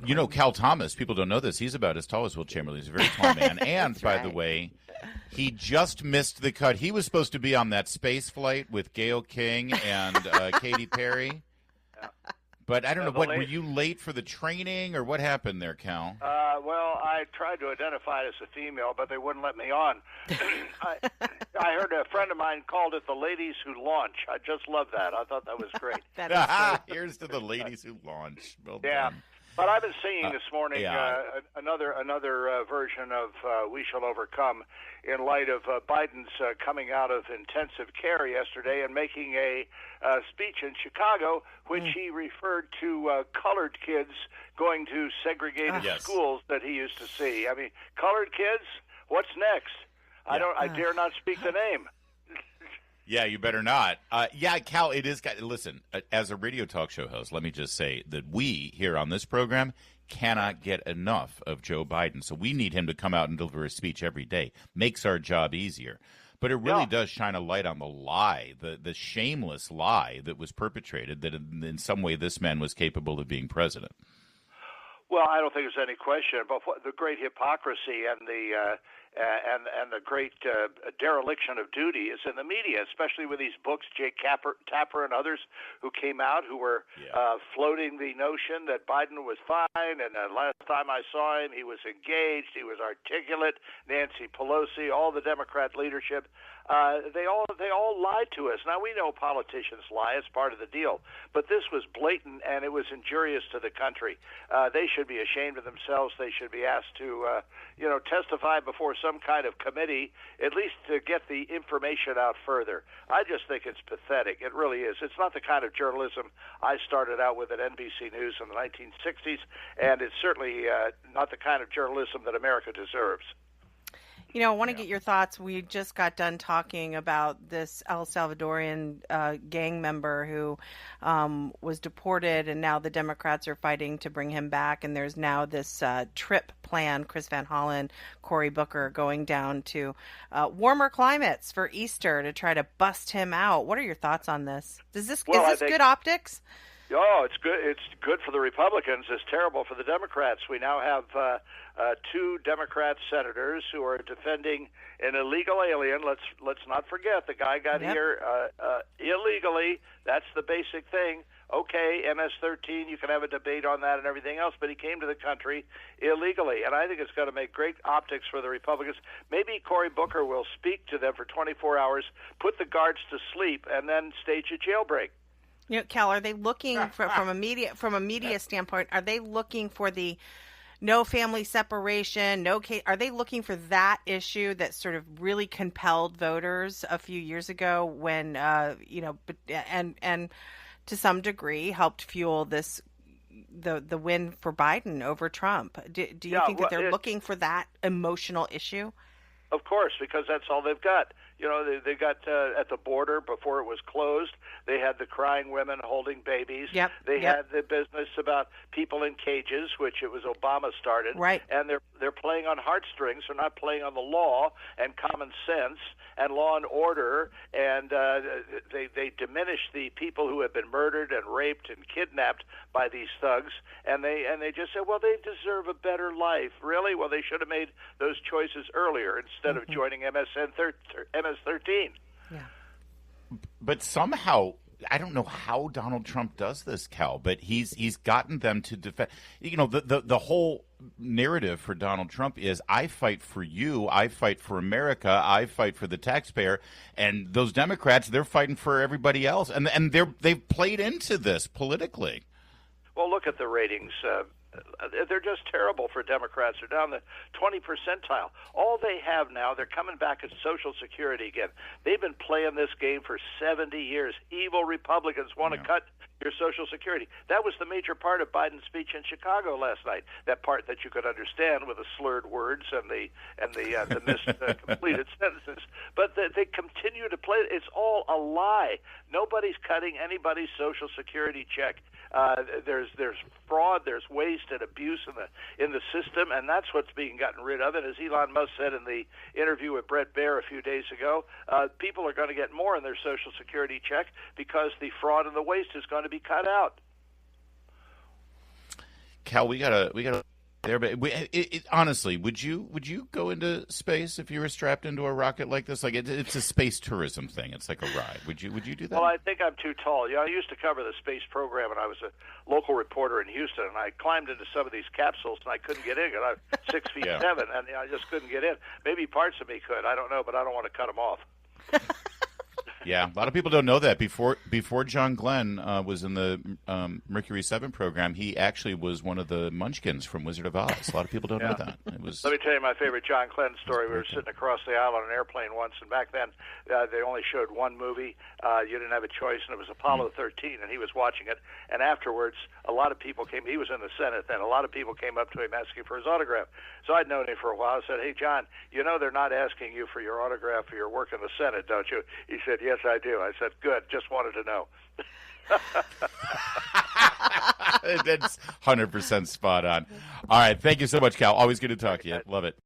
You know, Cal Thomas, people don't know this. He's about as tall as Will Chamberlain. He's a very tall man. And, by the way, he just missed the cut. He was supposed to be on that space flight with Gayle King and Katy Perry. Yeah. But I don't know, were you late for the training, or what happened there, Cal? Well, I tried to identify it as a female, but they wouldn't let me on. I heard a friend of mine called it the ladies who launch. I just love that. I thought that was great. That is great. Here's to the ladies who launch. Well yeah. done. But I've been singing this morning another version of "We Shall Overcome" in light of Biden's coming out of intensive care yesterday and making a speech in Chicago, which he referred to colored kids going to segregated schools that he used to see. I mean, colored kids. What's next? I dare not speak the name. Yeah, you better not. Cal, it is. Listen, as a radio talk show host, let me just say that we here on this program cannot get enough of Joe Biden. So we need him to come out and deliver a speech every day. Makes our job easier. But it really does shine a light on the lie, the shameless lie that was perpetrated, that in some way this man was capable of being president. Well, I don't think there's any question about the great hypocrisy and the great dereliction of duty is in the media, especially with these books, Jake Tapper and others who came out who were floating the notion that Biden was fine, and last time I saw him, he was engaged, he was articulate. Nancy Pelosi, all the Democrat leadership, they all lied to us. Now, we know politicians lie; it's part of the deal. But this was blatant, and it was injurious to the country. They should be ashamed of themselves. They should be asked to, testify before some kind of committee, at least to get the information out further. I just think it's pathetic. It really is. It's not the kind of journalism I started out with at NBC News in the 1960s, and it's certainly not the kind of journalism that America deserves. I want to get your thoughts. We just got done talking about this El Salvadorian gang member who was deported, and now the Democrats are fighting to bring him back. And there's now this trip plan, Chris Van Hollen, Cory Booker, going down to warmer climates for Easter to try to bust him out. What are your thoughts on this? Is this good optics? Oh, it's good. It's good for the Republicans. It's terrible for the Democrats. We now have two Democrat senators who are defending an illegal alien. Let's not forget the guy got here illegally. That's the basic thing. Okay, MS-13, you can have a debate on that and everything else, but he came to the country illegally, and I think it's going to make great optics for the Republicans. Maybe Cory Booker will speak to them for 24 hours, put the guards to sleep, and then stage a jailbreak. Cal, are they looking from a media standpoint? Are they looking for the no family separation, no case? Are they looking for that issue that sort of really compelled voters a few years ago when and to some degree helped fuel this the win for Biden over Trump? Do you think that they're looking for that emotional issue? Of course, because that's all they've got. They got at the border before it was closed. They had the crying women holding babies. They had the business about people in cages, which it was Obama started. Right. And they're playing on heartstrings. They're not playing on the law and common sense and law and order. And they diminish the people who have been murdered and raped and kidnapped by these thugs. And they just say, well, they deserve a better life. Really? Well, they should have made those choices earlier instead of joining MS-13. Yeah. But somehow, I don't know how Donald Trump does this, Cal, but he's gotten them to defend. The whole narrative for Donald Trump is, I fight for you, I fight for America, I fight for the taxpayer, and those Democrats, they're fighting for everybody else, and they've played into this politically. Well, look at the ratings. They're just terrible for Democrats. They're down the 20 percentile. All they have now, they're coming back at Social Security again. They've been playing this game for 70 years. Evil Republicans want to cut your Social Security. That was the major part of Biden's speech in Chicago last night. That part that you could understand with the slurred words and the missed completed sentences. But they continue to play. It's all a lie. Nobody's cutting anybody's Social Security check. There's fraud, there's waste and abuse in the system, and that's what's being gotten rid of. And as Elon Musk said in the interview with Bret Baier a few days ago, people are going to get more in their Social Security check because the fraud and the waste is going to be cut out. Cal, we gotta there, but honestly, would you go into space if you were strapped into a rocket like this? Like it's a space tourism thing. It's like a ride. Would you do that? Well, I think I'm too tall. I used to cover the space program, and I was a local reporter in Houston, and I climbed into some of these capsules, and I couldn't get in because I'm 6'7", and I just couldn't get in. Maybe parts of me could. I don't know, but I don't want to cut them off. Yeah, a lot of people don't know that. Before John Glenn was in the Mercury 7 program, he actually was one of the Munchkins from Wizard of Oz. A lot of people don't know that. Let me tell you my favorite John Glenn story. We were sitting across the aisle on an airplane once, and back then they only showed one movie. You didn't have a choice, and it was Apollo 13, and he was watching it. And afterwards, a lot of people came. He was in the Senate then. A lot of people came up to him asking for his autograph. So I'd known him for a while. I said, "Hey, John, they're not asking you for your autograph for your work in the Senate, don't you?" He said, "Yes, I do." I said, "Good. Just wanted to know." That's 100% spot on. All right. Thank you so much, Cal. Always good to talk to you. Love it.